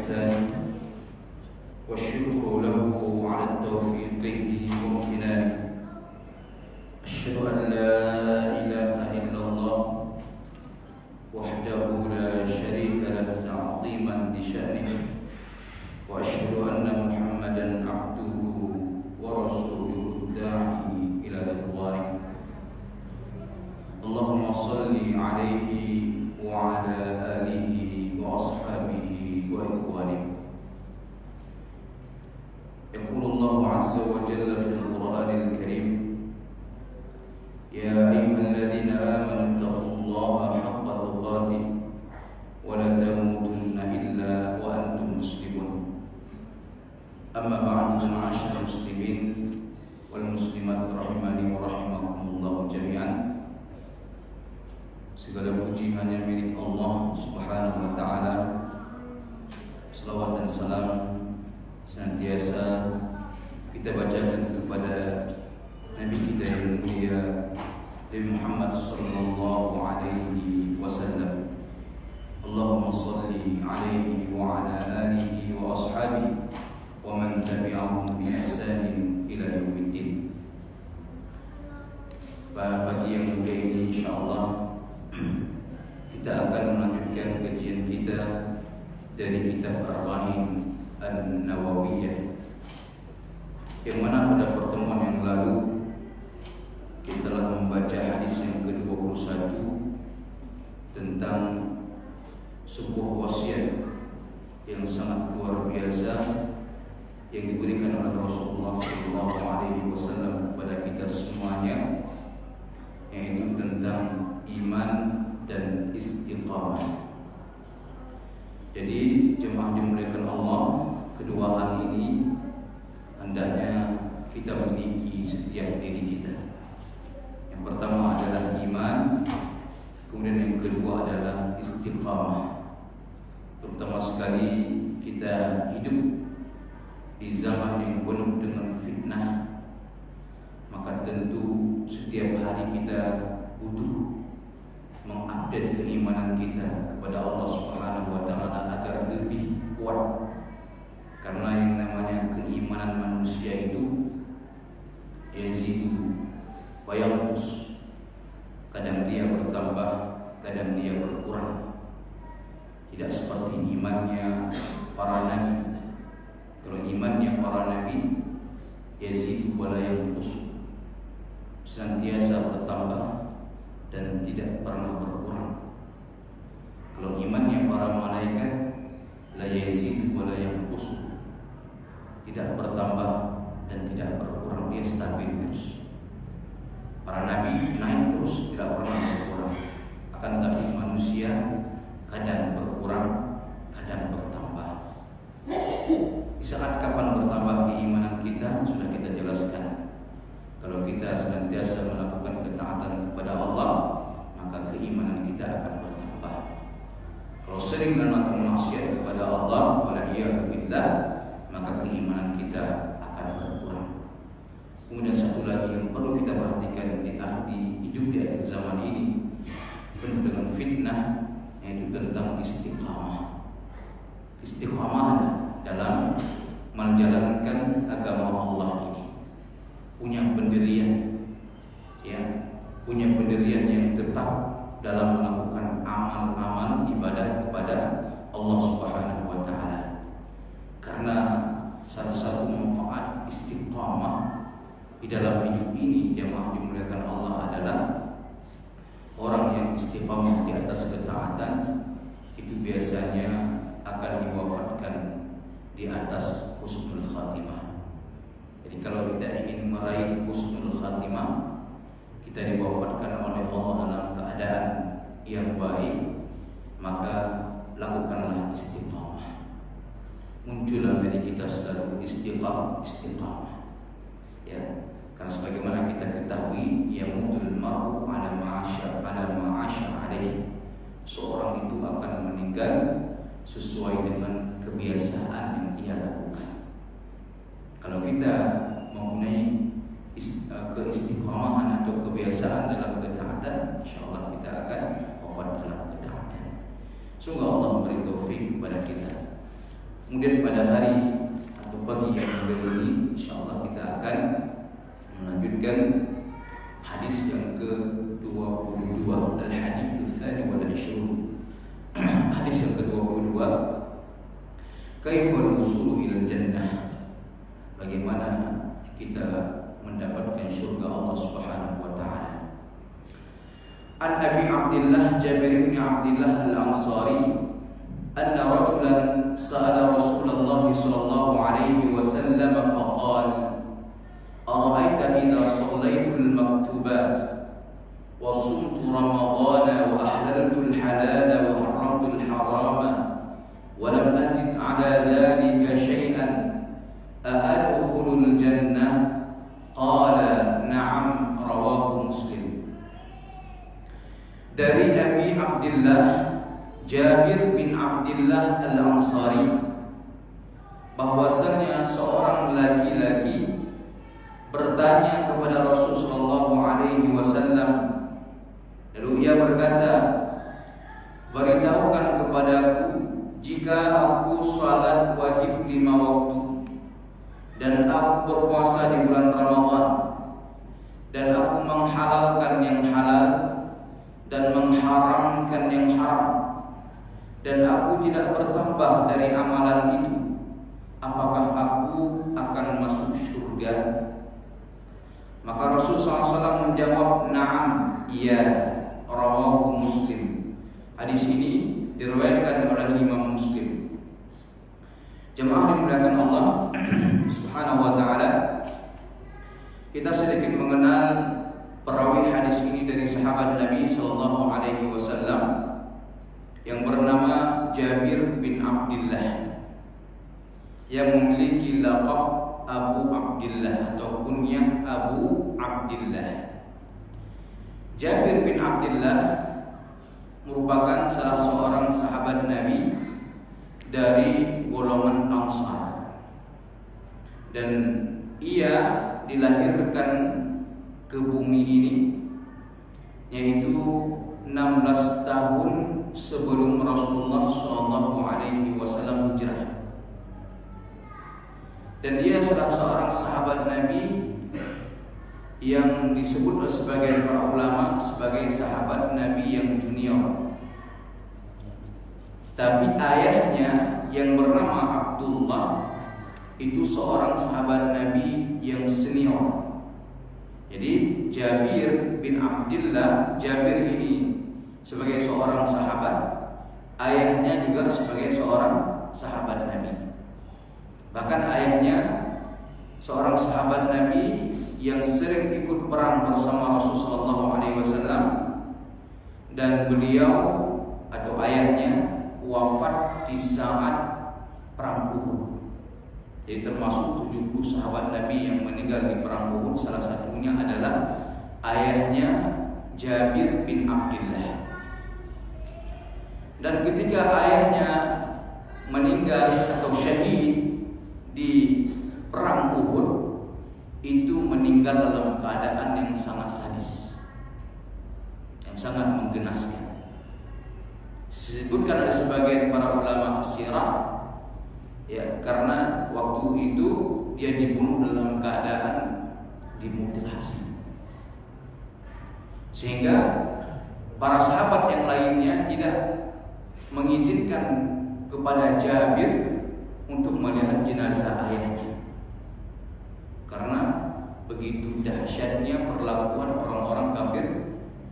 وإحسانه والشكر له على توفيقه وامتنانه. أشهد أن لا إله إلا الله وحده لا شريك له تعظيما لشأنه، وأشهد أن محمدا عبده ورسوله الداعي إلى رضوانه. اللهم صل عليه وعلى آله وأصحابه وإخوانه. يقول الله عز وجل في القرآن الكريم: يا أيها الذين آمنوا اتقوا الله حق تقاته ولا تموتن إلا وأنتم مسلمون. أما بعد، معاشر المسلمين والmuslimat rahimani wa rahimakumullah jami'an. Segala puji hanya milik Allah Subhanahu wa taala. Selawat dan salam senantiasa kita bacakan kepada Nabi kita yang mulia Nabi Muhammad sallallahu alaihi wasallam. Allahumma salli alaihi wa ala alihi wa ashabihi wa man tabi'ahum bi ihsanin ila yaumiddin. Pagi yang mulia ini insyaallah kita akan melanjutkan kajian kita dari kitab Arba'in An-Nawawiyah, yang mana pada pertemuan yang lalu kita telah membaca hadis yang ke-21 tentang sebuah wasiat yang sangat luar biasa yang diberikan oleh Rasulullah SAW kepada kita semuanya, yaitu tentang iman dan istiqamah. Jadi jemaah dimuliakan Allah, kedua hal ini hendaknya kita miliki setiap diri kita. Yang pertama adalah iman, kemudian yang kedua adalah istiqamah. Terutama sekali kita hidup di zaman yang penuh dengan fitnah, maka tentu setiap hari kita butuh mengupdate keimanan kita kepada Allah Subhanahu wa taala agar lebih kuat. Karena yang namanya keimanan manusia itu yazidu wa yanqus. Kadang dia bertambah, kadang dia berkurang. Tidak seperti imannya para nabi. Kalau imannya para nabi yazidu wa la yanqus, senantiasa bertambah dan tidak pernah berkurang. Kalau imannya para malaikat la yazidu wa la yanqus, tidak bertambah dan tidak berkurang, dia stabil terus. Para nabi naik terus, tidak pernah berkurang. Akan tapi manusia kadang berkurang, kadang bertambah. Di saat kapan bertambah keimanan kita sudah kita jelaskan. Kalau kita senantiasa melakukan ketaatan kepada Allah, maka keimanan kita akan bertambah. Kalau sering melakukan maksiat kepada Allah, waliyadzubillah, maka keimanan kita akan berkurang. Kemudian satu lagi yang perlu kita perhatikan di hidup di akhir zaman ini penuh dengan fitnah, yaitu tentang istiqamah. Istiqamah dalam menjalankan agama Allah ini, punya pendirian, ya, punya pendirian yang tetap dalam melakukan amal-amal ibadah kepada Allah Subhanahu wa taala. Karena salah satu manfaat istiqamah di dalam hidup ini, jemaah dimuliakan Allah, adalah orang yang istiqamah di atas ketaatan itu biasanya akan diwafatkan di atas husnul khatimah. Jadi kalau kita ingin meraih husnul khatimah, kita diwafatkan oleh Allah dalam keadaan yang baik, maka lakukanlah istiqamah. Muncullah dari kita selalu istiqamah. Ya, karena sebagaimana kita ketahui, yamutul mar'u ala ma'asya alaihi. Seorang itu akan meninggal sesuai dengan kebiasaan yang ia lakukan. Kalau kita mempunyai keistiqamahan atau kebiasaan dalam ketaatan, insyaallah kita akan wafat dalam ketaatan. Semoga Allah memberi taufik kepada kita. Kemudian pada hari atau pagi yang mulia ini, insyaallah kita akan melanjutkan hadis yang ke-22, al-hadits tsani wal 20. Hadis yang ke-22, kaifal wusulu ilal jannah. Bagaimana kita mendapatkan surga Allah Subhanahu wa taala. An Abi Abdullah Jabir bin Abdullah Al-Ansari anna rajulan sa'ala Rasulullah sallallahu alaihi wasallam faqala ara'aita idza sallaytu al-maktubat wa sumtu ramadana wa ahlaltu al-halala wa haramtu al-harama wa lam azid ala dhalika shay'an a'adkhulu al-jannah qala na'am rawahu Muslim. Dari Abi Abdullah Jabir bin Abdullah Al-Ansari bahwasanya seorang laki-laki bertanya kepada Rasulullah SAW, lalu ia berkata, beritahukan kepadaku jika aku salat wajib 5 waktu dan aku berpuasa di bulan Ramadan dan aku menghalalkan yang halal dan mengharamkan yang haram dan aku tidak bertambah dari amalan itu, apakah aku akan masuk surga? Maka Rasulullah SAW menjawab, na'am, iya, rawahu Muslim. Hadis ini diriwayatkan oleh Imam Muslim. Jemaah dimuliakan Allah Subhanahu wa taala, kita sedikit mengenal perawi hadis ini dari sahabat Nabi sallallahu alaihi wasallam yang bernama Jabir bin Abdullah yang memiliki laqab Abu Abdullah atau kunyah Abu Abdullah. Jabir bin Abdullah merupakan salah seorang sahabat Nabi dari golongan Ansar, dan ia dilahirkan ke bumi ini yaitu 16 tahun sebelum Rasulullah SAW hijrah. Dan dia salah seorang sahabat Nabi yang disebut oleh sebagian para ulama sebagai sahabat Nabi yang junior. Tapi ayahnya yang bernama Abdullah itu seorang sahabat Nabi yang senior. Jadi Jabir bin Abdullah, Jabir ini sebagai seorang sahabat, ayahnya juga sebagai seorang sahabat Nabi. Bahkan ayahnya seorang sahabat Nabi yang sering ikut perang bersama Rasulullah SAW, dan beliau atau ayahnya wafat di saat perang Uhud. Jadi termasuk 70 sahabat Nabi yang meninggal di perang Uhud, salah satunya adalah ayahnya Jabir bin Abdullah. Dan ketika ayahnya meninggal atau syahid di perang Uhud, itu meninggal dalam keadaan yang sangat sadis, yang sangat menggenaskan. Disebutkan oleh sebagian para ulama sirah, ya, karena waktu itu dia dibunuh dalam keadaan dimutilasi, sehingga para sahabat yang lainnya tidak mengizinkan kepada Jabir untuk melihat jenazah ayahnya, karena begitu dahsyatnya perlakuan orang-orang kafir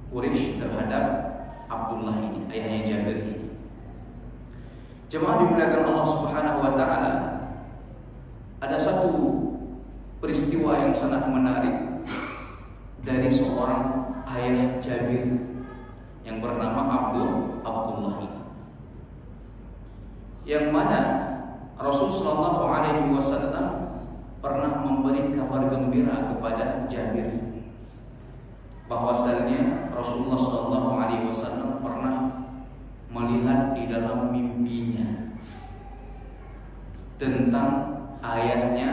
Quraisy terhadap Abdullah ini, ayahnya Jabir ini. Jemaah dimuliakan Allah Subhanahu wa taala, ada satu peristiwa yang sangat menarik dari seorang ayah Jabir yang bernama Abdullah itu, yang mana Rasulullah SAW pernah memberi kabar gembira kepada Jabir bahwasanya Rasulullah SAW pernah melihat di dalam mimpinya tentang ayahnya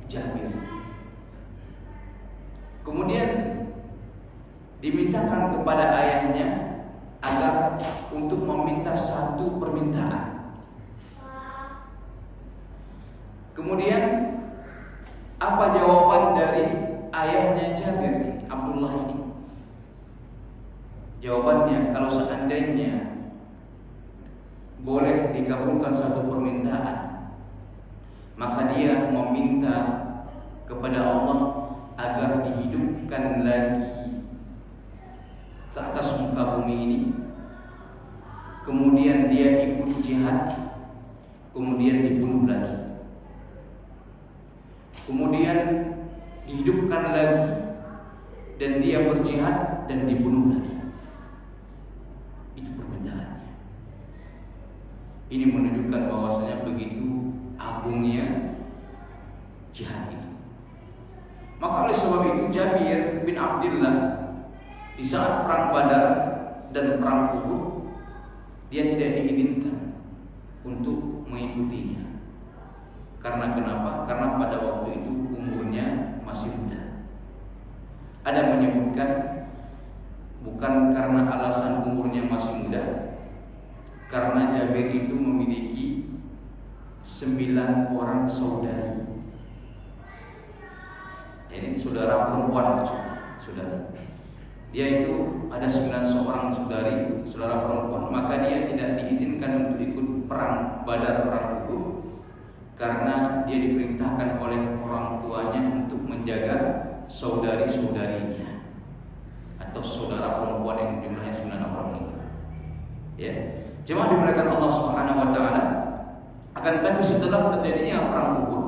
Jabir. Kemudian dimintakan kepada ayahnya agar untuk meminta satu permintaan. Kemudian apa jawaban dari ayahnya Jabir, Abdullah ini? Jawabannya, kalau seandainya boleh dikabulkan satu permintaan, maka dia meminta kepada Allah agar dihidupkan lagi ke atas muka bumi ini. Kemudian dia ikut jihad, kemudian dibunuh lagi, kemudian dihidupkan lagi, dan dia berjihad dan dibunuh lagi. Itu permintaannya. Ini menunjukkan bahwasanya begitu agungnya jihad itu. Maka oleh sebab itu Jabir bin Abdullah di saat perang Badar dan perang Uhud, dia tidak diizinkan untuk mengikutinya. Karena kenapa? Karena pada waktu itu umurnya masih muda. Ada menyebutkan bukan karena alasan umurnya masih muda, karena Jabir itu memiliki 9 orang saudari. Jadi saudara perempuan, saudara. Dia itu ada 9 seorang saudara perempuan. Maka dia tidak diizinkan untuk ikut perang Badar, perang Uhud, karena dia diperintahkan oleh orang tuanya untuk menjaga saudari-saudarinya atau saudara perempuan yang jumlahnya 9 orang itu. Ya, jemaah dimuliakan Allah Subhanahu wa taala. Akan tetapi setelah terjadinya perang Uhud,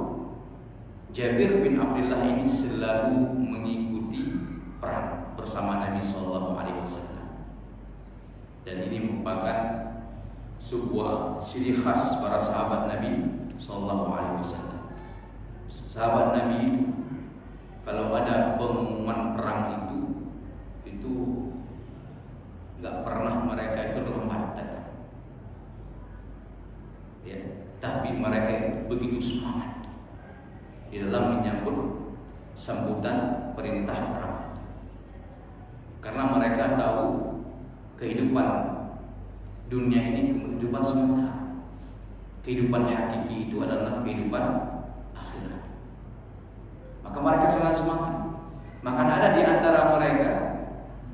Jabir bin Abdullah ini selalu mengikuti perang bersama Nabi sallallahu alaihi wasallam. Dan ini merupakan sebuah ciri khas para sahabat Nabi sallallahu alaihi wasallam. Sahabat Nabi itu kalau ada pengumuman perang itu enggak pernah mereka itu lambat datang. Ya, tapi mereka itu begitu semangat di dalam menyambut sambutan perintah perang. Karena mereka tahu kehidupan dunia ini kehidupan sementara. Kehidupan hakiki itu adalah kehidupan akhirat. Maka mereka sangat semangat. Maka ada di antara mereka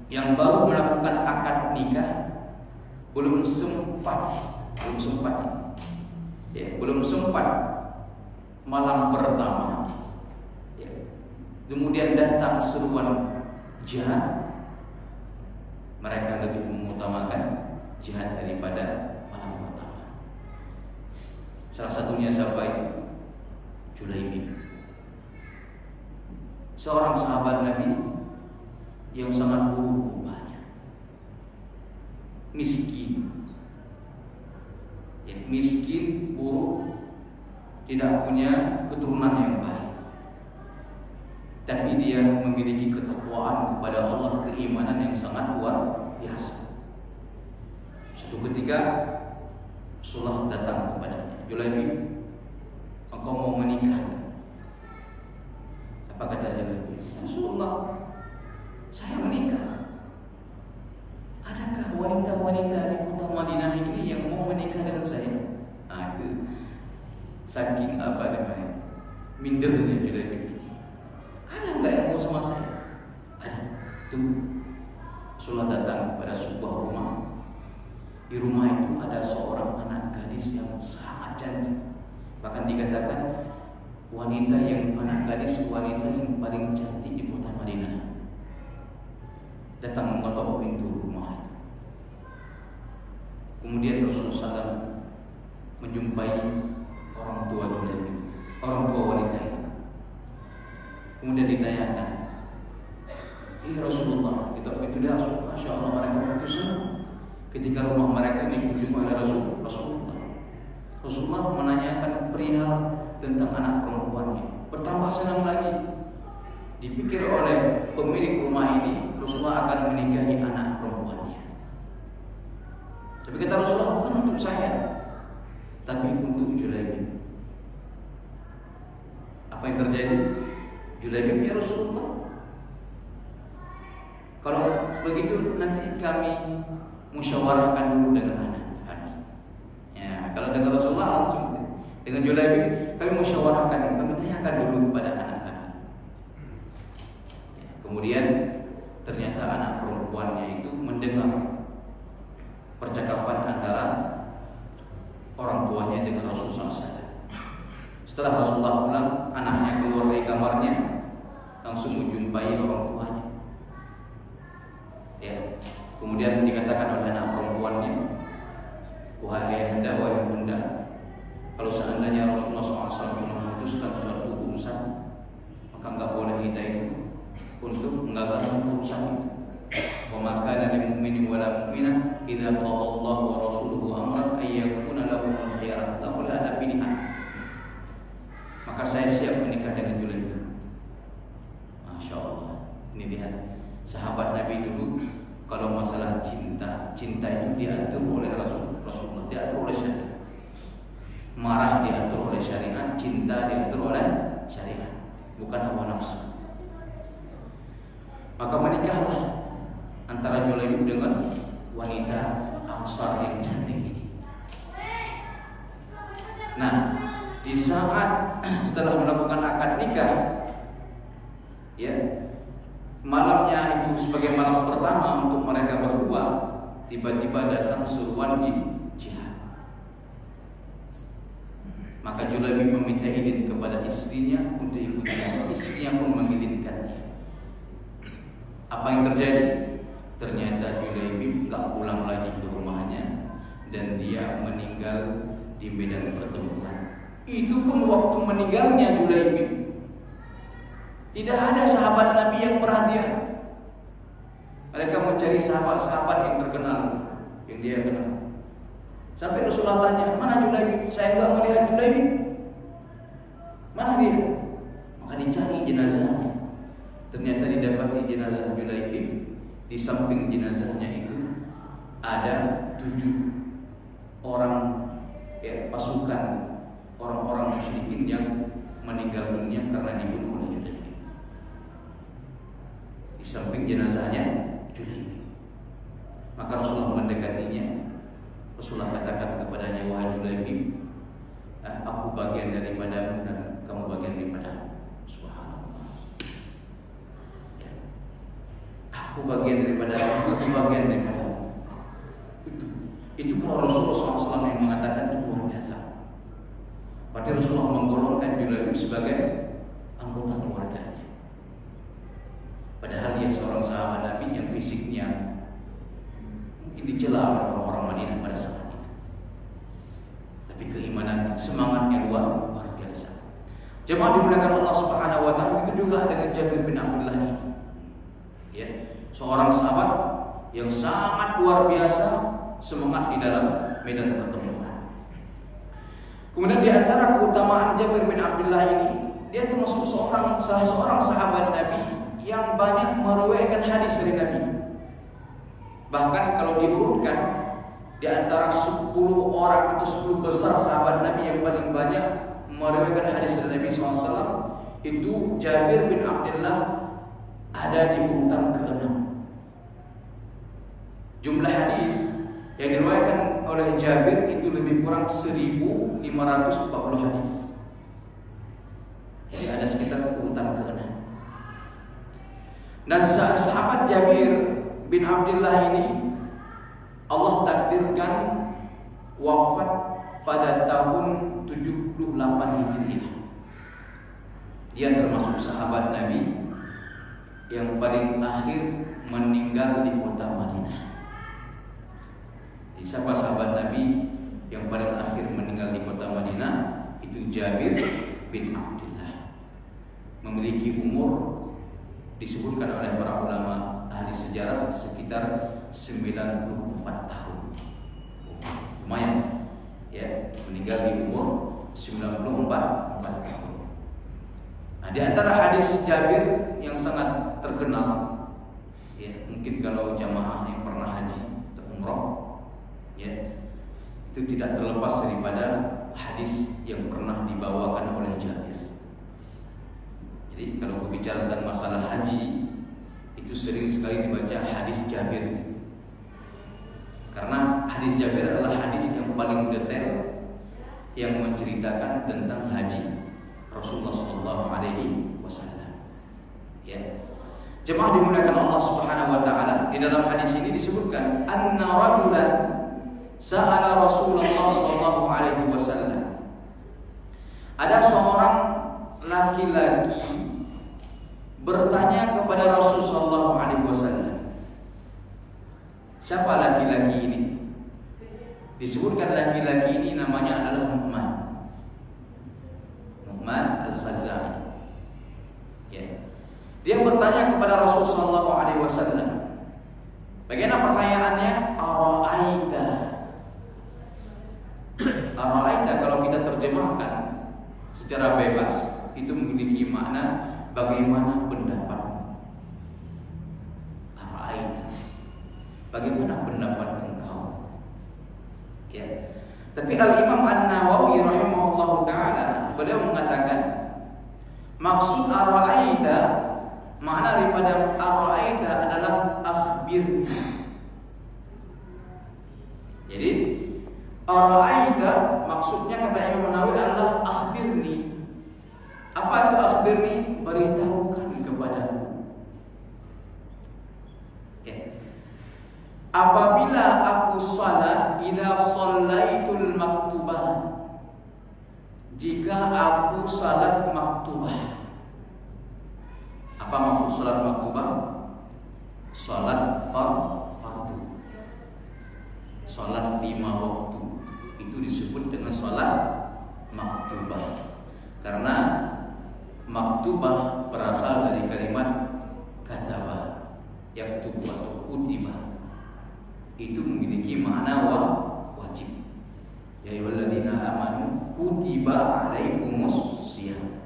yang baru melakukan akad nikah, belum sempat malam pertama, ya, kemudian datang seruan jihad, mereka lebih mengutamakan jihad daripada malam pertama. Salah satunya siapa itu? Julaibib, seorang sahabat Nabi yang sangat buruk rupanya, miskin, buruk, tidak punya keturunan yang baik, tapi dia memiliki ketakwaan kepada Allah, keimanan yang sangat luar biasa. Suatu ketika Rasulullah datang kepadanya, Julaibib, engkau mau menikah? Apa kata Julaibib? Rasulullah, saya menikah. Adakah wanita-wanita di kota Madinah ini yang mau menikah dengan saya? Itu saking mindernya Julaibib. Ada enggak yang mau sama saya? Ada. Tuh, Rasulullah datang kepada sebuah rumah. Di rumah itu ada seorang anak gadis yang sangat cantik. Bahkan dikatakan wanita yang paling cantik di kota Madinah. Datang mengetok pintu rumah itu. Kemudian Rasulullah SAW menjumpai orang tua Julaibib, orang tua wanita itu. Kemudian ditanyakan, Rasulullah, kita pintu dia Rasulullah. Masya Allah, mereka begitu senang ketika rumah mereka ini dikunjungi oleh Rasulullah. Rasulullah menanyakan perihal tentang anak perempuannya. Bertambah senang lagi. Dipikir oleh pemilik rumah ini, Rasulullah akan menikahi anak perempuannya. Tapi kata Rasulullah, bukan untuk saya, tapi untuk Julaibib. Apa yang terjadi? Julaibib, ya Rasulullah, kalau begitu nanti kami musyawarahkan dulu dengan anak kami. Ya, kalau dengan Rasulullah langsung. dengan Julaibib, kami musyawarahkan, kami tanyakan dulu kepada anak kami. Kemudian ternyata anak perempuannya itu mendengar percakapan antara orang tuanya dengan Rasulullah SAW. Setelah Rasulullah pulang, anaknya keluar dari kamarnya, langsung menjumpai orang tuanya. Ya, kemudian dikatakan oleh anak perempuannya, wahai ayahanda, wahai bunda, kalau seandainya Rasulullah SAW sudah memutuskan suatu urusan, maka enggak boleh kita itu untuk menggagalkan urusan itu. Wa ma kana lil mu'mini wa la mu'minah idza qada Allahu wa rasuluhu amran ay yakuna lahum khiyarah. Tak boleh ada pilihan. Maka saya siap menikah dengan Julaibib. Masya Allah. Ini lihat sahabat Nabi dulu, kalau masalah cinta itu diatur oleh Rasulullah, diatur oleh syariat. Marah diatur oleh syariat, cinta diatur oleh syariat, bukan hawa nafsu. Maka menikahlah antara Julaibib dengan wanita Ansar yang cantik ini. Nah, di saat setelah melakukan akad nikah, ya, malamnya itu sebagai malam pertama untuk mereka berdua, tiba-tiba datang seruan jihad. Maka Julaibib meminta izin kepada istrinya untuk ikut jihad. Istrinya pun mengizinkannya. Apa yang terjadi? Ternyata Julaibib tak pulang lagi ke rumahnya dan dia meninggal di medan pertempuran. Itu pun waktu meninggalnya Julaibib, tidak ada sahabat Nabi yang perhatian. Mereka mencari sahabat-sahabat yang terkenal, yang dia kenal. Sampai Rasulullah tanya, mana Julaibib? Saya enggak melihat Julaibib. Mana dia? Maka dicari jenazahnya. Ternyata didapati jenazah Julaibib. Di samping jenazahnya itu ada 7 orang, ya, pasukan orang-orang musyrikin yang meninggal dunia karena dibunuh oleh Julaibib. Di samping jenazahnya Julaibib. Maka Rasulullah mendekatinya. Rasulullah katakan kepadanya, wahai Julaibib, aku bagian daripadamu dan kamu bagian daripadamu. Subhanallah. Ya. Aku bagian daripadamu, aku bagian daripadamu. Itu kalau Rasulullah SAW yang mengatakan itu luar biasa. Berarti Rasulullah menggolongkan Julaibib sebagai anggota keluarganya. Padahal dia seorang sahabat Nabi yang fisiknya mungkin dicela oleh orang-orang Madinah pada saat itu. Tapi keimanan, semangatnya luar biasa. Jemaah dimuliakan Allah Subhanahu wa taala, itu juga dengan Jabir bin Abdullah ini. Ya, seorang sahabat yang sangat luar biasa semangat di dalam medan pertempuran. Kemudian di antara keutamaan Jabir bin Abdullah ini, dia termasuk salah seorang sahabat Nabi yang banyak meriwayatkan hadis dari Nabi. Bahkan kalau diurutkan di antara 10 orang atau 10 besar sahabat Nabi yang paling banyak meriwayatkan hadis dari Nabi SAW, itu Jabir bin Abdullah ada di urutan ke-6. Jumlah hadis yang diriwayatkan oleh Jabir itu lebih kurang 1.540 hadis. Jadi ada sekitar urutan ke-6. Dan sahabat Jabir bin Abdullah ini Allah takdirkan wafat pada tahun 78 Hijriah. Dia termasuk sahabat Nabi yang paling akhir meninggal di kota Madinah. Siapa sahabat Nabi yang paling akhir meninggal di kota Madinah? Itu Jabir bin Abdullah. Memiliki umur, disebutkan oleh para ulama ahli sejarah, sekitar 94 tahun. Lumayan, ya, meninggal di umur 94 tahun. Nah, di antara hadis Jabir yang sangat terkenal, ya, mungkin kalau jamaah yang pernah haji atau umrah, ya, itu tidak terlepas daripada hadis yang pernah dibawakan oleh Jabir. Jadi kalau berbicara tentang masalah haji, itu sering sekali dibaca hadis Jabir. Karena hadis Jabir adalah hadis yang paling detail, yang menceritakan tentang haji Rasulullah sallallahu alaihi wasallam. Ya. Jemaah dimuliakan Allah Subhanahu wa taala, di dalam hadis ini disebutkan anna rajulan sa'ala Rasulullah sallallahu alaihi wasallam. Ada seorang laki-laki bertanya kepada Rasul sallallahu alaihi wasallam. Siapa laki-laki ini? Disebutkan laki-laki ini namanya adalah Nu'man al-Khazai. Ya. Dia bertanya kepada Rasul sallallahu alaihi wasallam. Bagaimana pertanyaannya? Ara'aita kalau kita terjemahkan secara bebas itu memiliki makna bagaimana pendapatmu. Ara'aita. Bagaimana pendapat engkau? Ya. Tapi Al-Imam An-Nawawi rahimahullahu taala beliau mengatakan maksud ara'aita, makna daripada ara'aita adalah akhbirni. Jadi ara'aita maksudnya kata Imam Nawawi adalah akhbirni. Apa itu akhbirni? Beritahukan kepadaku. Ya. Apabila aku salat, idza shallaitul maktubah, jika aku salat maktubah. Apa maksud salat maktubah? Salat fardu. Salat 5 waktu itu disebut dengan salat maktubah. Karena maktubah berasal dari kalimat kataba, yaktubu atau kutiba. Itu memiliki makna wajib. Ya ayyuhalladzina amanu kutiba alaikumus shiyam.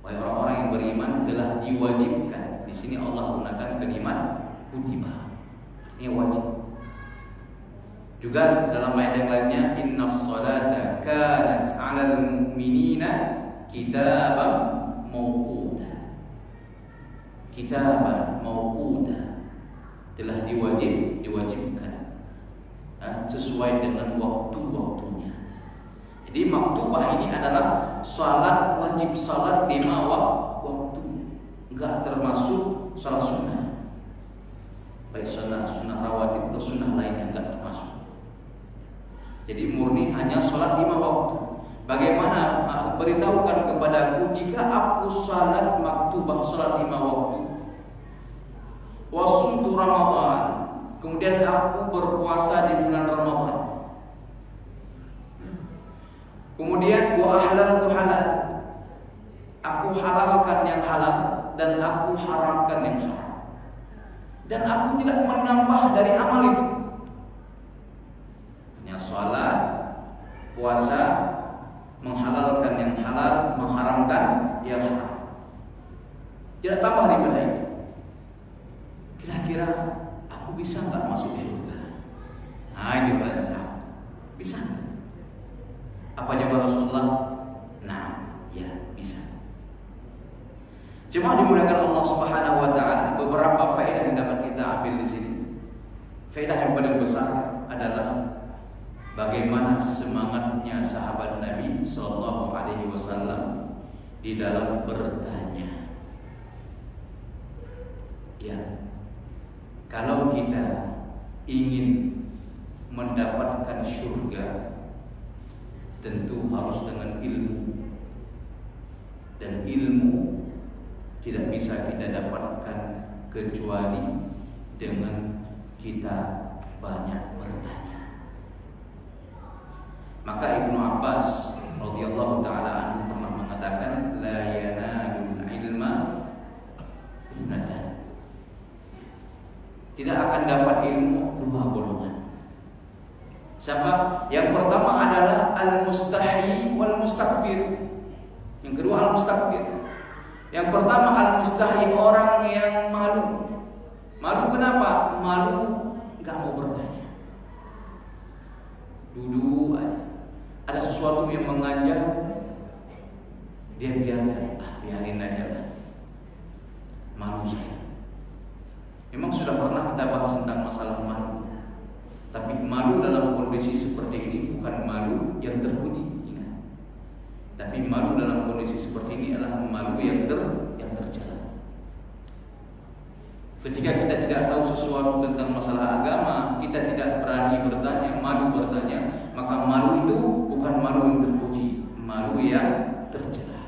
Wahai orang-orang yang beriman telah diwajibkan. Di sini Allah gunakan kalimat kutiba. Ini wajib. Juga dalam ayat yang lainnya innas salata kanat 'alal mu'minina kitaban mawquta. Kitaban mawquta, telah diwajibkan sesuai dengan waktu-waktunya. Jadi maktubah ini adalah salat wajib, salat 5 waktu, enggak termasuk salat sunnah. Baik sunnah rawatib atau sunnah lainnya enggak termasuk. Jadi murni hanya salat 5 waktu. Bagaimana beritahukan kepadaku jika aku salat maktubah, salat 5 waktu. Wasumtu Ramadan, kemudian aku berpuasa di bulan Ramadan. Kemudian wa ahlaltu halal, aku halalkan yang halal dan aku haramkan yang haram. Dan aku tidak menambah dari amal itu. Hanya salat, puasa, menghalalkan yang halal, mengharamkan yang haram. Tidak tambah daripada itu. Kira-kira aku bisa nggak masuk surga? Nah ini pertanyaan saya. Bisa? Apa jawab Rasulullah? Nah, ya bisa. Jemaah dimuliakan Allah Subhanahu wa taala, beberapa faedah yang dapat kita ambil di sini. Faedah yang paling besar adalah bagaimana semangatnya sahabat Nabi sallallahu alaihi wasallam di dalam bertanya. Ya, kalau kita ingin mendapatkan surga, tentu harus dengan ilmu. Dan ilmu tidak bisa kita dapatkan kecuali dengan kita banyak bertanya. Maka Ibnu Abbas radhiyallahu taala anhu pernah mengatakan la yanalul ilma ithnatan. Tidak akan dapat ilmu 2 golongan. Siapa? Yang pertama adalah al-mustahi wal mustakbir. Yang kedua al-mustakbir. Yang pertama al-mustahi, orang yang malu. Malu kenapa? Malu enggak mau bertanya. Duduk aja. Ada sesuatu yang menganjak, dia biarkan, biarin aja lah. Malu saya. Memang sudah pernah kita bahas tentang masalah malu. Tapi malu dalam kondisi seperti ini bukan malu yang terpuji. Ingat. Tapi malu dalam kondisi seperti ini adalah malu yang tercela. Ketika kita tidak tahu sesuatu tentang masalah agama, kita tidak berani bertanya, malu bertanya, maka malu itu bukan malu yang terpuji, malu yang tercela.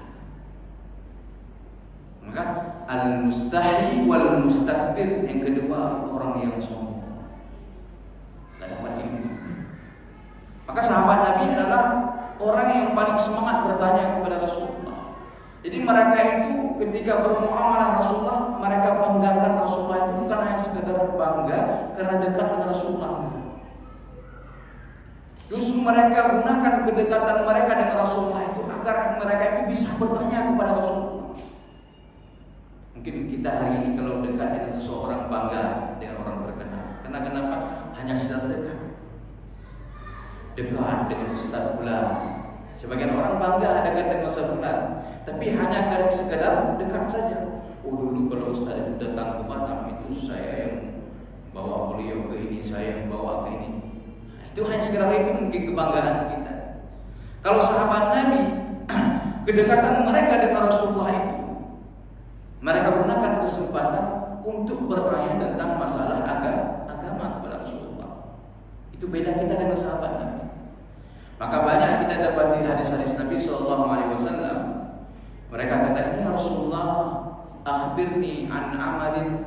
Maka al-mustahi wal mustakbir, yang kedua orang yang sombong, tidak dapat ilmu. Maka sahabat Nabi adalah orang yang paling semangat bertanya kepada Rasulullah. Jadi mereka itu ketika bermuamalah Rasulullah, mereka banggakan Rasulullah itu bukan hanya sekedar bangga karena dekat dengan Rasulullah. Justru mereka gunakan kedekatan mereka dengan Rasulullah itu agar mereka itu bisa bertanya kepada Rasulullah. Mungkin kita hari ini kalau dekat dengan seseorang bangga dengan orang terkenal. Karena kenapa? Hanya sedang dekat dengan Ustaz Fulan. Sebagian orang bangga dekat dengan Ustaz Fulan, tapi hanya kadang sekedar dekat saja. Oh, dulu kalau Ustaz itu datang ke Batam, itu saya yang bawa beliau ke ini, saya yang bawa ke ini. Itu hanya sekedar itu mungkin kebanggaan kita. Kalau sahabat Nabi, kedekatan mereka dengan Rasulullah itu, mereka gunakan kesempatan untuk bertanya tentang masalah agama kepada Rasulullah. Itu beda kita dengan sahabat Nabi. Maka banyak kita dapati hadis-hadis Nabi SAW. Mereka kata, ya Rasulullah, akhbirni an amalin,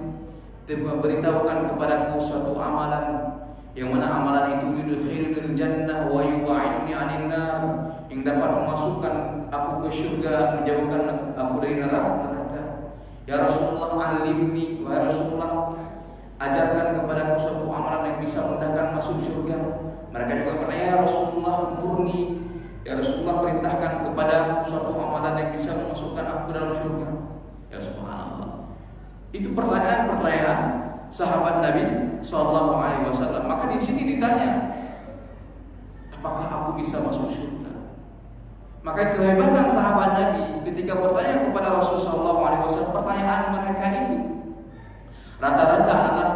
beritahukan kepadaku suatu amalan yang mana amalan itu yudkhilunil jannah wa yub'iduni 'anil nar, yang dapat memasukkan aku ke syurga, menjauhkan aku dari neraka. Ya Rasulullah, alimni, wahai Rasulullah, ajarkan kepadaku suatu amalan yang bisa mudahkan masuk syurga. Mereka juga bertanya, ya Rasulullah, murni, ya Rasulullah, perintahkan kepada suatu amalan yang bisa memasukkan aku dalam surga. Ya subhanallah. Itu pertanyaan-pertanyaan sahabat Nabi SAW. Maka di sini ditanya, apakah aku bisa masuk surga? Maka kehebatan sahabat Nabi ketika bertanya kepada Rasulullah SAW, pertanyaan mereka itu rata-rata adalah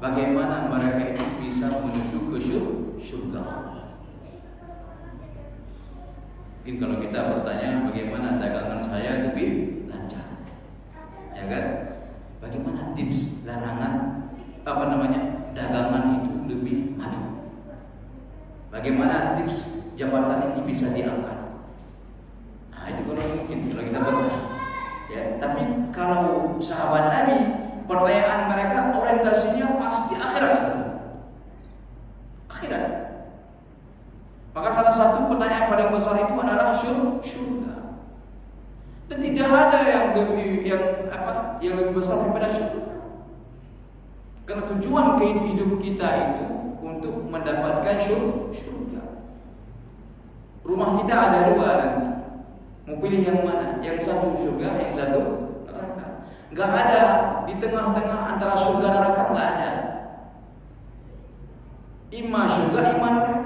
bagaimana mereka itu bisa menuju ke surga. Mungkin kalau kita bertanya bagaimana dagangan saya lebih lancar, ya kan? Bagaimana tips larangan dagangan itu lebih maju? Bagaimana tips jabatan ini bisa diangkat? Nah, itu kalau mungkin kalau kita bertanya, ya. Tapi kalau sahabat Nabi, pertanyaan mereka orientasinya pasti akhirat. Akhirat. Maka salah satu pertanyaan paling besar itu adalah syurga. Dan tidak ada yang lebih besar daripada syurga. Karena tujuan hidup kita itu untuk mendapatkan syurga. Rumah kita ada dua nanti. Mau pilih yang mana? Yang satu syurga, yang satu neraka. Enggak ada di tengah-tengah antara surga dan neraka, enggak ada. Ima syurga, ima neraka.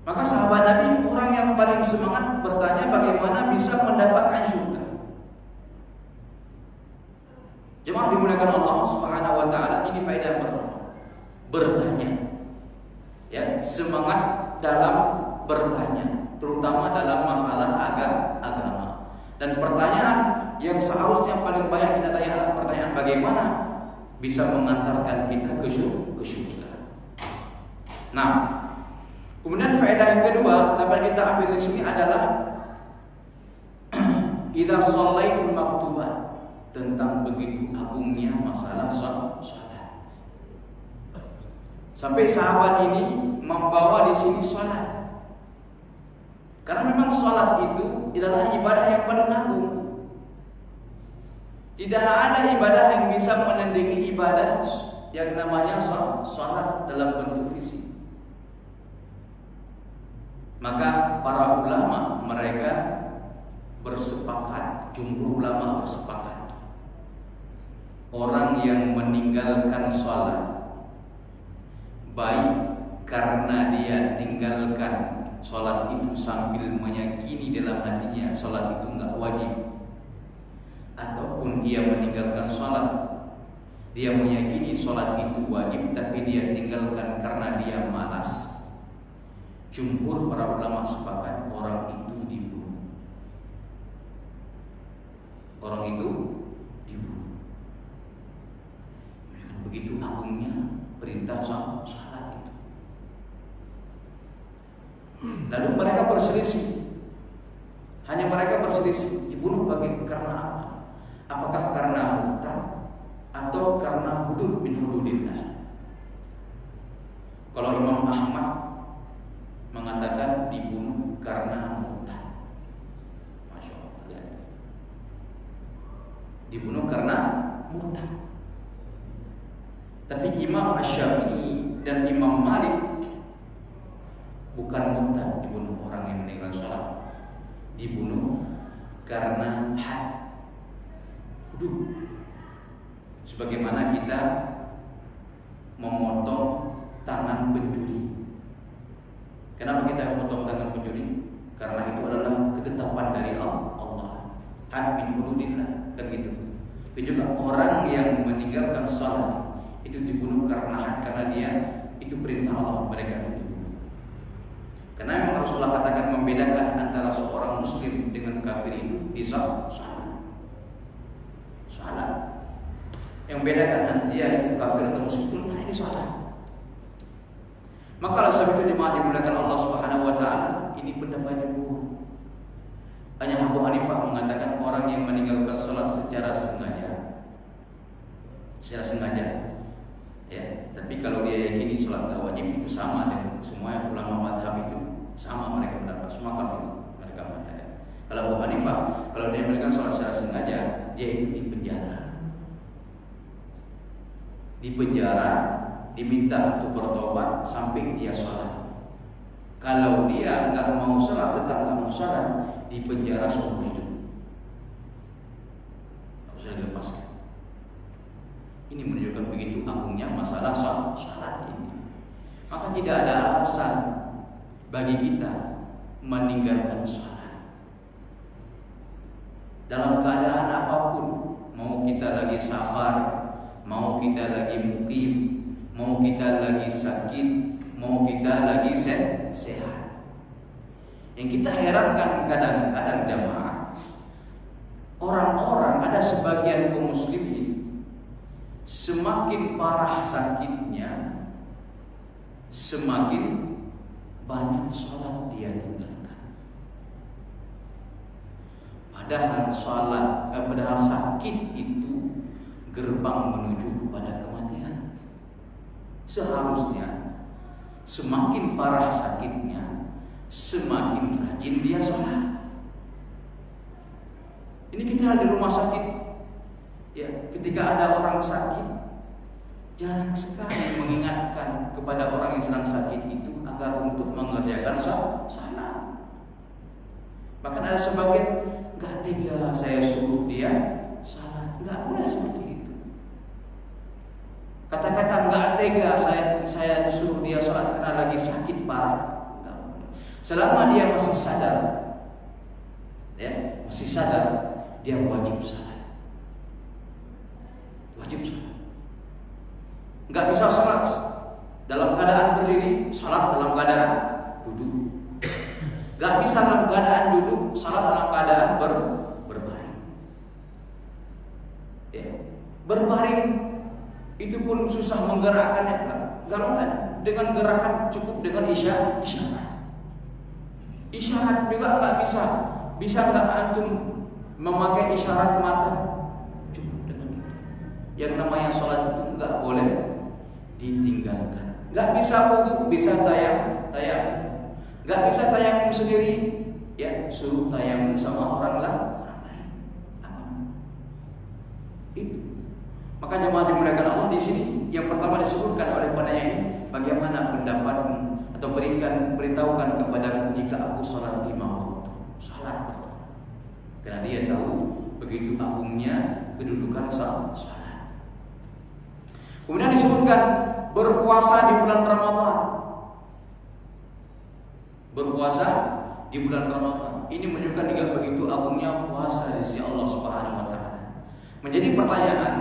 Maka sahabat Nabi orang yang paling semangat bertanya bagaimana bisa mendapatkan syurga. Jemaah dimuliakan Allah Subhanahu wa taala, ini faedah bertanya. Ya, semangat dalam bertanya, terutama dalam masalah agama. Dan pertanyaan yang seharusnya paling banyak kita tanya adalah pertanyaan bagaimana bisa mengantarkan kita ke surga. Nah, kemudian faedah yang kedua dapat kita ambil di sini adalah idza shallaitul maktubat, tentang begitu agungnya masalah salat. Sampai sahabat ini membawa di sini salat. Karena memang salat itu adalah ibadah yang paling agung. Tidak ada ibadah yang bisa menandingi ibadah yang namanya salat dalam bentuk fisik. Maka para ulama mereka bersepakat, jumhur ulama bersepakat, orang yang meninggalkan sholat, baik karena dia tinggalkan sholat itu sambil meyakini dalam hatinya sholat itu enggak wajib, ataupun dia meninggalkan sholat, dia meyakini sholat itu wajib tapi dia tinggalkan karena dia malas. Jumhur para ulama sepakat orang itu Lalu mereka berselisih. Hanya mereka berselisih, dibunuh karena apa? Apakah karena murtad atau karena hudud min hududillah? Kalau Imam Ahmad mengatakan dibunuh karena murtad. Masya Allah, lihat. Dibunuh karena murtad. Tapi Imam Asy-Syafi'i dan Imam Malik bukan murtad dibunuh orang yang meninggal sholat, dibunuh karena had, hudud. Sebagaimana kita memotong tangan pencuri. Kenapa kita memotong tangan pencuri? Karena itu adalah ketetapan dari Allah. Had min hududillah, kan gitu. Tapi juga orang yang meninggalkan salat itu dibunuh karena had, karena dia itu perintah Allah, mereka dibunuh. Karena memang Rasulullah katakan membedakan antara seorang muslim dengan kafir itu di salat. Yang bedakan dia itu kafir atau muslim itu letaknya di salat. Maka oleh sebab itu dimulakan Allah Subhanahu wa taala, ini pendapat jumhur. Hanya Abu Hanifah mengatakan orang yang meninggalkan salat secara sengaja. Ya, tapi kalau dia yakini salat enggak wajib, itu sama dengan semua ulama mazhab itu, sama mereka mendapat semua kafir, mereka mengatakan. Kalau Abu Hanifah, kalau dia meninggalkan salat secara sengaja, dia itu dipenjara, diminta untuk bertobat sampai dia sholat. Kalau dia nggak mau sholat, tetap nggak mau sholat, dipenjara seumur hidup, nggak bisa dilepaskan. Ini menunjukkan begitu agungnya masalah sholat ini. Maka tidak ada alasan bagi kita meninggalkan sholat dalam keadaan apapun. Mau kita lagi safar, mau kita lagi mukim, mau kita lagi sakit, mau kita lagi sehat. Yang kita herankan kadang-kadang jamaah, orang-orang, ada sebagian kaum muslimin, semakin parah sakitnya, semakin banyak sholat dia tinggalkan. Padahal sakit itu gerbang menuju kepada kematian. Seharusnya semakin parah sakitnya, semakin rajin dia sholat. Ini kita di rumah sakit, ya, ketika ada orang sakit, jarang sekali mengingatkan kepada orang yang sedang sakit itu agar untuk mengerjakan sholat. Bahkan ada sebagian gak tega saya suruh dia sholat. Gak boleh seperti itu. Kata-kata gak tega saya suruh dia sholat karena lagi sakit parah, gak boleh. Selama dia masih sadar, ya, dia wajib sholat. Gak bisa sholat dalam keadaan berdiri, sholat dalam keadaan duduk. Gak bisa dalam keadaan duduk, salat dalam keadaan berbaring. Ya. Berbaring itu pun susah menggerakkannya. Gak dengan gerakan cukup dengan isyarat. Isyarat juga gak bisa. Bisa gak antum memakai isyarat mata? Cukup dengan itu. Yang namanya salat itu gak boleh ditinggalkan. Gak bisa wudu, bisa tayamum. Gak bisa tayamum sendiri, ya, suruh tayamum sama orang lain. Itu. Maka jemaah dimuliakan Allah, di sini yang pertama disebutkan oleh penanya ini, bagaimana pendapatmu atau beritahukan kepadamu jika aku salat lima waktu. Salat. Karena dia tahu begitu agungnya kedudukan salat. Kemudian disebutkan berpuasa di bulan Ramadan. Berpuasa di bulan Ramadan. Ini menunjukkan juga begitu agungnya puasa di sisi Allah Subhanahu wa taala. Menjadi pertanyaan,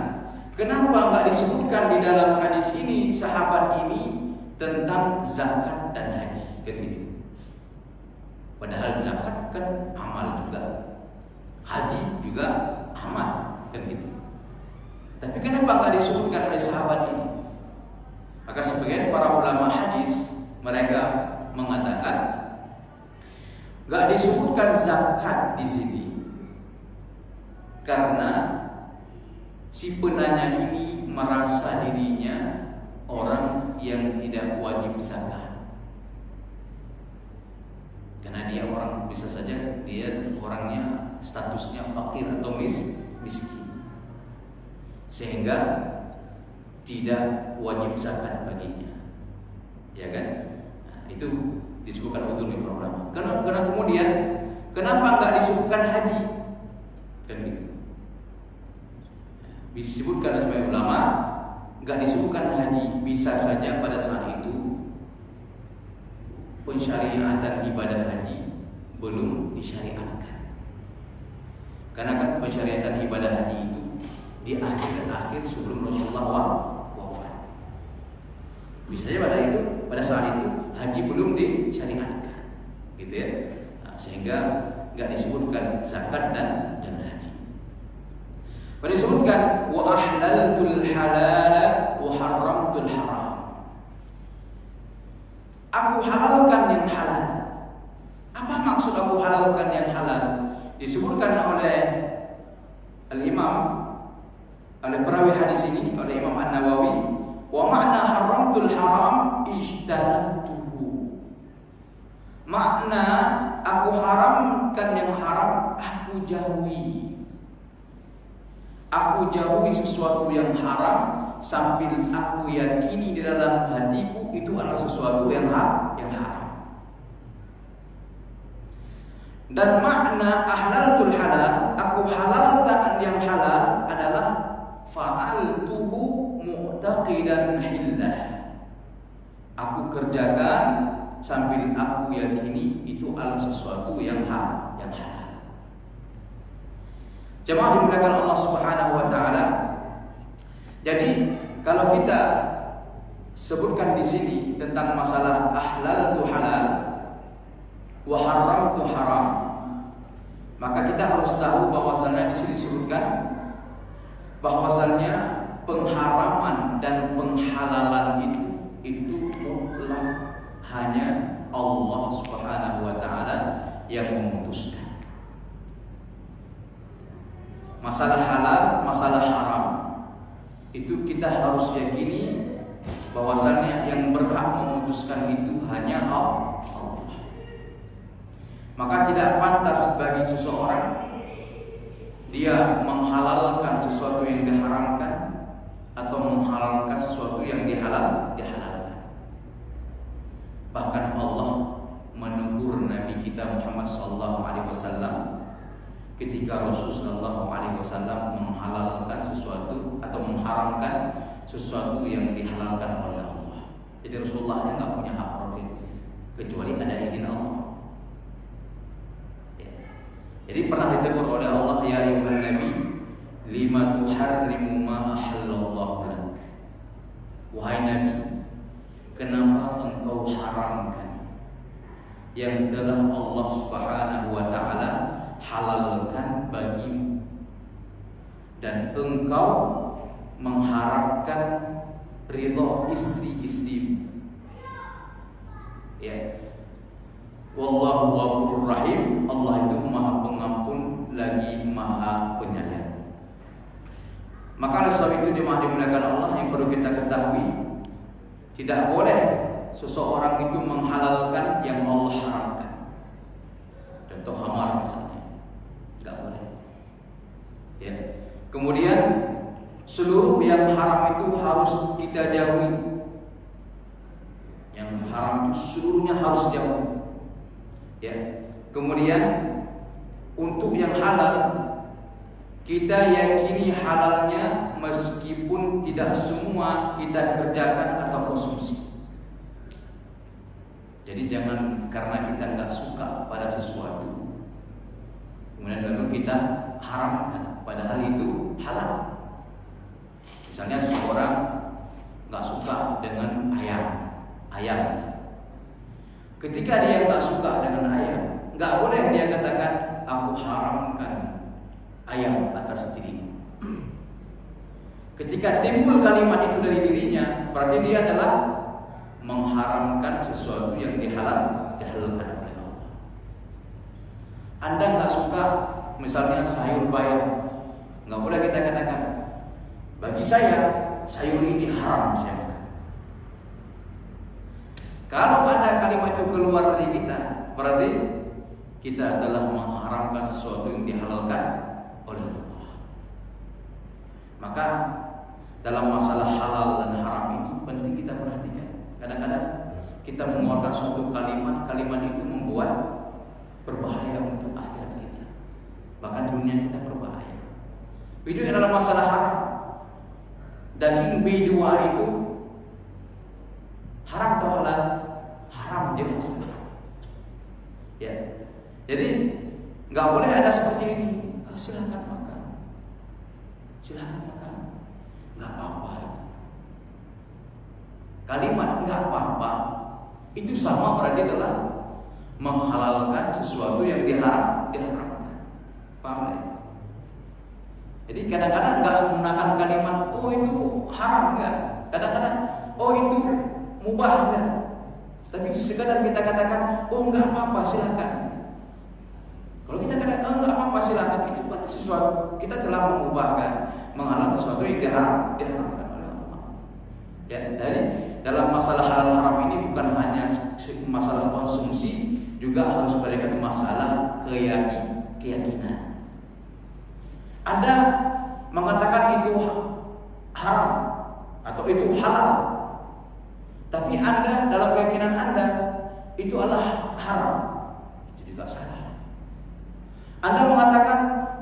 kenapa enggak disebutkan di dalam hadis ini, sahabat ini, tentang zakat dan haji, kan gitu. Padahal zakat kan amal juga. Haji juga amal, kan gitu. Tapi kenapa enggak disebutkan oleh sahabat ini? Maka sebagian para ulama hadis mereka mengatakan Gak disebutkan zakat di sini karena si penanya ini merasa dirinya orang yang tidak wajib zakat. Karena dia orang, bisa saja dia orangnya statusnya fakir atau miskin, sehingga tidak wajib zakat baginya, ya kan? Nah, itu disebutkan udzur di para ulama. Karena kemudian kenapa nggak disebutkan haji? Kan gitu. Disebutkan oleh ulama, nggak disebutkan haji, bisa saja pada saat itu pensyariatan ibadah haji belum disyariatkan. Karena kan pensyariatan ibadah haji itu di akhir-akhir sebelum Rasulullah wafat. Bisa saja pada saat itu haji belum disyariatkan, gitu ya. Nah, sehingga nggak disebutkan zakat dan haji. Pada disebutkan wa ahlaltul halala wa haramtul haram. Aku halalkan yang halal. Apa maksud aku halalkan yang halal? Disebutkan oleh al-Imam, oleh perawi hadis ini, oleh Imam An-Nawawi, wa makna haramtul haram ijtanabtuhu. Makna aku haramkan yang haram, aku jauhi. Aku jauhi sesuatu yang haram sambil aku yakini di dalam hatiku itu adalah sesuatu yang haram. Dan makna ahlaltul halal, aku halalkan yang halal adalah fa'altuhu mu'taqidan hillah. Aku kerjakan sambil aku yakini itu adalah sesuatu yang halal. Jemaah dimuliakan Allah Subhanahu wa taala. Jadi kalau kita sebutkan di sini tentang masalah ahlaltu halal wa haramtu haram, maka kita harus tahu bahwasannya di sini disebutkan bahwasannya pengharaman dan penghalalan itu mutlak hanya Allah Subhanahu wa taala yang memutuskan. Masalah halal, masalah haram itu kita harus yakini bahwasannya yang berhak memutuskan itu hanya Allah. Maka tidak pantas bagi seseorang dia menghalalkan sesuatu yang diharamkan atau menghalalkan sesuatu yang dihalalkan. Bahkan Allah menegur Nabi kita Muhammad SAW ketika Rasulullah SAW menghalalkan sesuatu atau mengharamkan sesuatu yang dihalalkan oleh Allah. Jadi Rasulullah nggak punya hak prerogatif kecuali ada izin Allah. Ya. Jadi pernah ditegur oleh Allah, ya ayyuhan nabi, lima tuharrimu ma ahallallahu lak. Wahai Nabi, kenapa engkau haramkan yang telah Allah Subhanahu wa taala halalkan bagimu, dan engkau mengharapkan ridha istri-istrimu. Ya. Wallahu ghafurur rahim. Allah itu Maha Pengampun lagi Maha Penyayang. Maka oleh sebab itu jemaah dimuliakan Allah, yang perlu kita ketahui, tidak boleh seseorang itu menghalalkan yang Allah haramkan. Contoh khamar misalnya, nggak boleh. Ya. Kemudian seluruh yang haram itu harus kita jauhi. Yang haram itu seluruhnya harus jauhi. Ya. Kemudian untuk yang halal kita yakini halalnya meskipun tidak semua kita kerjakan atau konsumsi. Jadi jangan karena kita nggak suka pada sesuatu kemudian lalu kita haramkan, padahal itu halal. Misalnya seseorang nggak suka dengan ayam. Ketika dia nggak suka dengan ayam, nggak boleh dia katakan aku haramkan ayam atas diriku. Ketika timbul kalimat itu dari dirinya, berarti dia adalah mengharamkan sesuatu yang dihalalkan oleh Allah. suka misalnya sayur bayam, nggak boleh kita katakan bagi saya sayur ini haram saya makan. Kalau ada kalimat itu keluar dari kita, berarti kita adalah mengharamkan sesuatu yang dihalalkan oleh Allah. Maka dalam masalah halal dan haram ini penting kita perhatikan. Kadang-kadang kita mengeluarkan suatu kalimat itu membuat berbahaya untuk akhirat kita, bahkan dunia kita berbahaya. Itu adalah masalah haram. Daging B2 itu haram atau halal? Haram jelas. Ya, jadi nggak boleh ada seperti ini. Silakan makan, nggak apa-apa itu. Kalimat nggak apa-apa itu sama berarti adalah menghalalkan sesuatu yang diharamkan. Paham ya? Jadi kadang-kadang nggak menggunakan kalimat oh itu haram nggak, kadang-kadang oh itu mubah nggak, tapi sekadar kita katakan oh nggak apa-apa silakan. Kalau kita katakan oh nggak apa-apa silakan, itu berarti sesuatu kita telah mengubahkan, menghalalkan sesuatu yang diharamkan oleh Allah. Ya, dari dalam masalah halal haram ini bukan hanya masalah konsumsi, juga harus berikan masalah keyakinan. Anda mengatakan itu haram atau itu halal, tapi Anda dalam keyakinan Anda itu adalah haram, itu juga salah. Anda mengatakan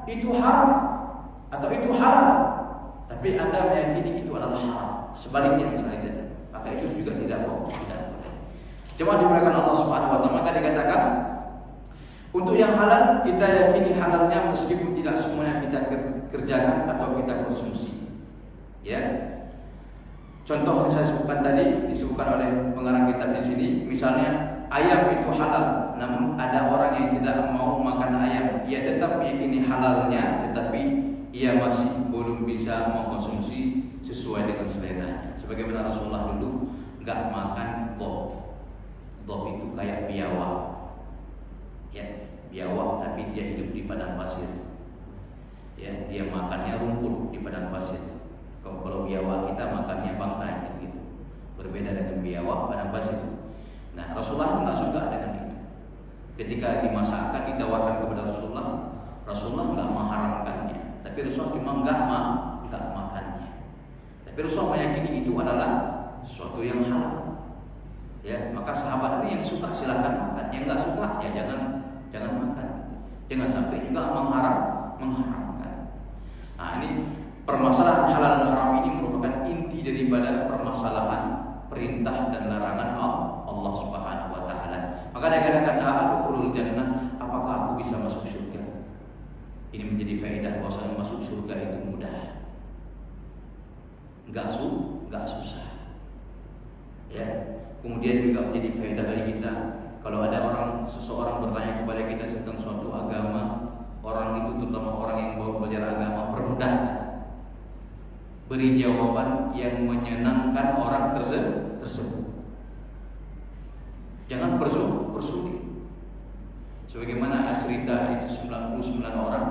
itu haram atau itu halal, tapi Anda meyakini itu adalah haram, sebaliknya misalnya, maka itu juga tidak boleh. Cuma dimuliakan Allah Subhanahu wa taala, maka dikatakan untuk yang halal kita yakini halalnya meskipun tidak semuanya kita kerjakan atau kita konsumsi. Ya. Contoh yang saya sebutkan tadi disebutkan oleh pengarang kitab di sini, misalnya ayam itu halal, namun ada orang yang tidak mau makan ayam, ia tetap meyakini halalnya, tetapi ia masih belum bisa mengkonsumsi sesuai dengan seleranya. Sebagaimana Rasulullah dulu enggak makan dhab. Dhab itu kayak biawak. Ya, biawak tapi dia hidup di padang pasir. Ya, dia makannya rumput di padang pasir. Kalau biawak kita makannya bangkai gitu. Berbeda dengan biawak padang pasir. Nah, Rasulullah enggak suka dengan itu. Ketika dimasakkan ditawarkan kepada Rasulullah enggak mengharamkannya, tapi Rasulullah cuma enggak makannya. Tapi Rasulullah meyakini itu adalah sesuatu yang halal. Ya, maka sahabat ini yang suka silakan makan, yang enggak suka ya jangan makan. Jangan sampai juga mengharamkan. Nah, ini permasalahan halal dan haram ini merupakan inti daripada permasalahan perintah dan larangan Allah Subhanahu wa taala. Maka dia katakan adkhulul jannah, apakah aku bisa masuk surga? Ini menjadi faedah bahwasanya masuk surga itu mudah. Enggak susah. Ya. Kemudian juga menjadi faedah bagi kita. Kalau ada seseorang bertanya kepada kita tentang suatu agama, orang itu terutama orang yang baru belajar agama, permudahkan. Beri jawaban yang menyenangkan orang tersebut. Jangan persulit. Sebagaimana cerita itu 99 orang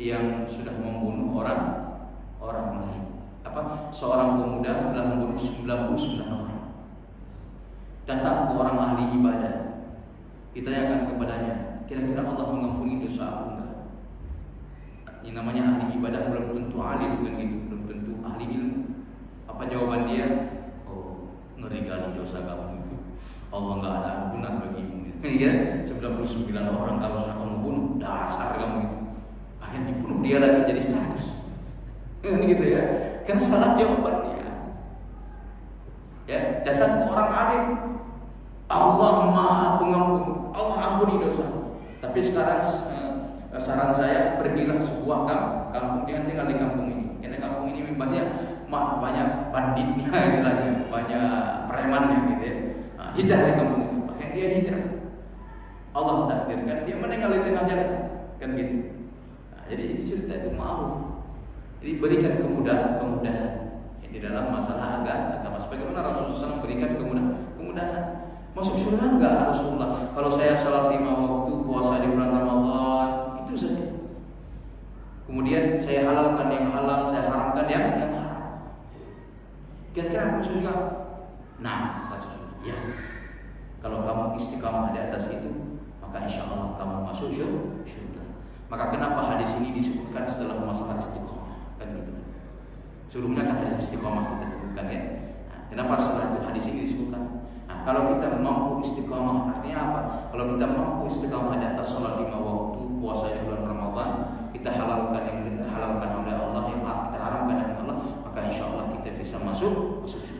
yang sudah membunuh orang lain. Seorang pemuda telah membunuh 99 orang. Datang ke orang ahli ibadah, ditanyakan kepadanya, kira-kira Allah mengampuni dosa aku enggak? Yang namanya ahli ibadah belum tentu alim, bukan gitu, belum tentu ahli ilmu. Apa jawaban dia? Oh, ngeri kali dosa kamu itu, Allah enggak ada ampunan bagimu. Ya, 99 orang kalau sudah kamu bunuh, dasar kamu itu. Akhirnya dibunuh dia lagi jadi 100. Gitu ya, karena salah jawabannya. Ya, datang ke orang alim, Allah Maha Pengampun, Allah ampuni dosa. Tapi sekarang saran saya, pergilah sebuah kampung, jangan tinggal di kampung ini. Karena kampung ini banyak banditnya istilahnya, banyak premannya gitu ya. Hijrah di kampung itu, makanya dia hijrah. Allah takdirkan dia meninggal di tengah jalan, kan gitu. Nah, jadi cerita itu ma'ruf. Jadi berikan kemudahan di dalam masalah agama. Sebagaimana Rasulullah SAW berikan kemudahan. Masuk surga enggak Rasulullah? Kalau saya salat 5 waktu, puasa di bulan Ramadan, itu saja. masuk surga? Nah, ya. Kalau kamu istiqamah di atas itu, maka insya Allah kamu masuk surga. Maka kenapa hadis ini disebutkan setelah masalah istiqamah? Kan gitu. Sebelumnya kan hadis istiqamah kita sebutkan ya. Nah, kenapa setelah itu hadis ini disebutkan? Nah, kalau kita mampu istiqamah artinya apa? Kalau kita mampu istiqamah di atas sholat 5 waktu, puasa di bulan Ramadan, kita halalkan yang dihalalkan oleh Allah, yang kita haramkan oleh Allah, maka insya Allah kita bisa masuk surga.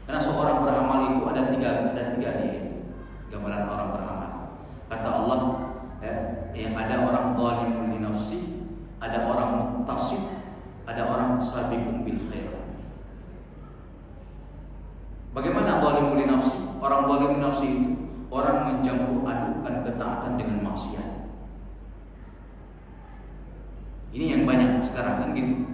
Karena seorang beramal itu ada tiga dia itu gambaran orang beramal. Kata Allah, yang ada orang zalimun li nafsi, ada orang muqtasid, ada orang sabiqun bil khair. Bagaimana zalimun li nafsi? Orang zalimun li nafsi itu orang mencampur adukan ketaatan dengan maksiat. Ini yang banyak sekarang kan gitu.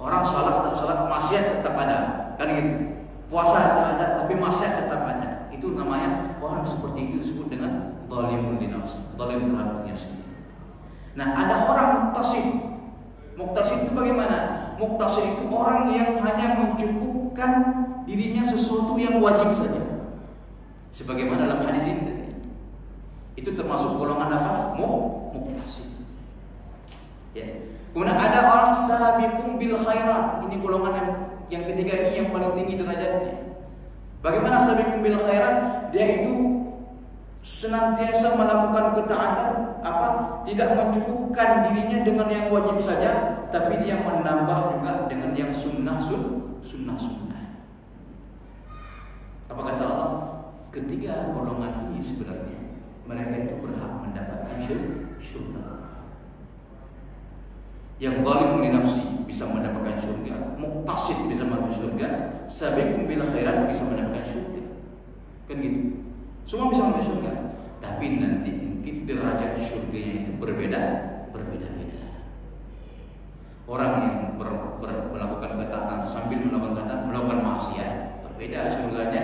Orang salat maksiat tetap ada, kan gitu. Puasa ada tapi maksiat tetap ada. Itu namanya orang seperti itu disebut dengan zalimun li nafsi, zalim terhadap dirinya sendiri. Nah, ada orang muqtasid. Muqtasid itu bagaimana? Muqtasid itu orang yang hanya mencukupkan dirinya sesuatu yang wajib saja. Sebagaimana dalam hadis ini. Itu termasuk golongan apa? Muqtasid. Ya. Kemudian ada orang sabiqun bil khairat. Ini golongan yang ketiga ini yang paling tinggi derajatnya. Bagaimana sabiqun bil khairat? Dia itu senantiasa melakukan ketaatan, tidak mencukupkan dirinya dengan yang wajib saja, tapi dia menambah juga dengan yang sunnah. Apa kata Allah? Ketiga golongan ini sebenarnya mereka itu berhak mendapatkan surga. Yang zalim li nafsi bisa mendapatkan surga, muqtasid bisa mendapatkan surga, sabiqun bil khairat bisa mendapatkan surga. Kan gitu. Semua bisa masuk surga, tapi nanti mungkin derajat surganya itu berbeda. Orang yang melakukan ketaatan sambil melakukan maksiat berbeda surganya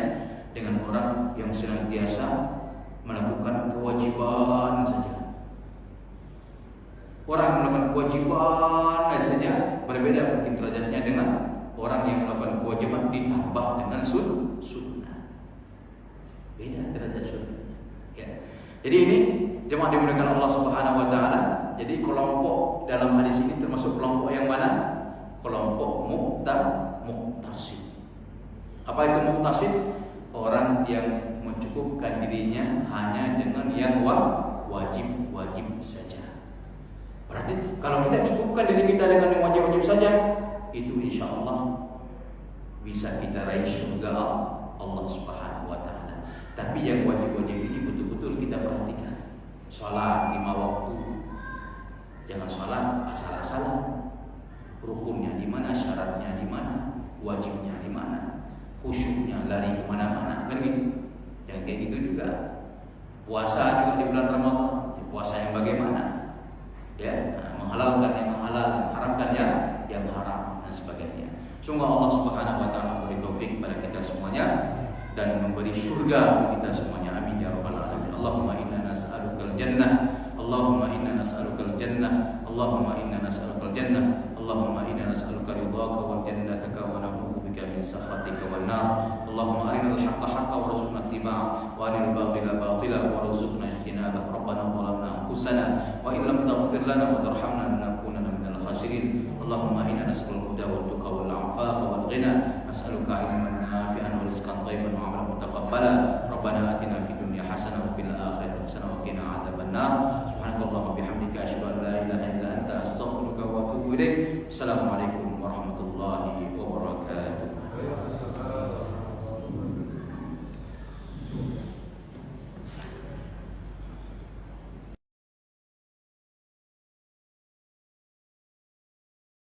dengan orang yang senantiasa melakukan kewajiban saja. Orang melakukan kewajiban saja berbeda mungkin derajatnya dengan orang yang melakukan kewajiban ditambah dengan sunnah. Beda derajat surga. Ya. Jadi ini jemaah dimuliakan Allah Subhanahu wa taala. Jadi kelompok dalam hadis ini termasuk kelompok yang mana? Kelompok muqtasid. Apa itu muqtasid? Orang yang mencukupkan dirinya hanya dengan yang wajib saja. Berarti kalau kita cukupkan diri kita dengan yang wajib saja, itu insya Allah bisa kita raih surga Allah Subhanahu wa taala. Tapi yang wajib-wajib ini betul-betul kita perhatikan. Salat 5 waktu. Jangan salat asal-asalan. Rukunnya di mana, syaratnya di mana, wajibnya di mana, khusyuknya lari kemana-mana, kan gitu. Jangan kayak gitu juga. Puasa juga di bulan Ramadan. Puasa yang bagaimana? Ya, menghalalkan yang halal, mengharamkan yang haram dan sebagainya. Semoga Allah Subhanahu wa taala memberi taufik kepada kita semuanya dan memberi surga untuk kita semuanya. Amin ya rabbal alamin. Allahumma inna nas'alukal jannah. Allahumma inna nas'alukal jannah. Allahumma inna nas'alukal jannah. Allahumma inna nas'aluka ridhaka wal jannataka wa na'udzubika min sakhatika wan nar. Allahumma arinal haqqa haqqan warzuqna ittiba'ah wa arinal batila batilan warzuqna ijtinabah. Rabbana zalamna anfusana wa in lam taghfir lana wa tarhamna lanakunanna minal khasirin. Allahumma inna nas'alul huda wal tuqa wal 'afafa wal ghina. Nas'aluka ilman nafi'an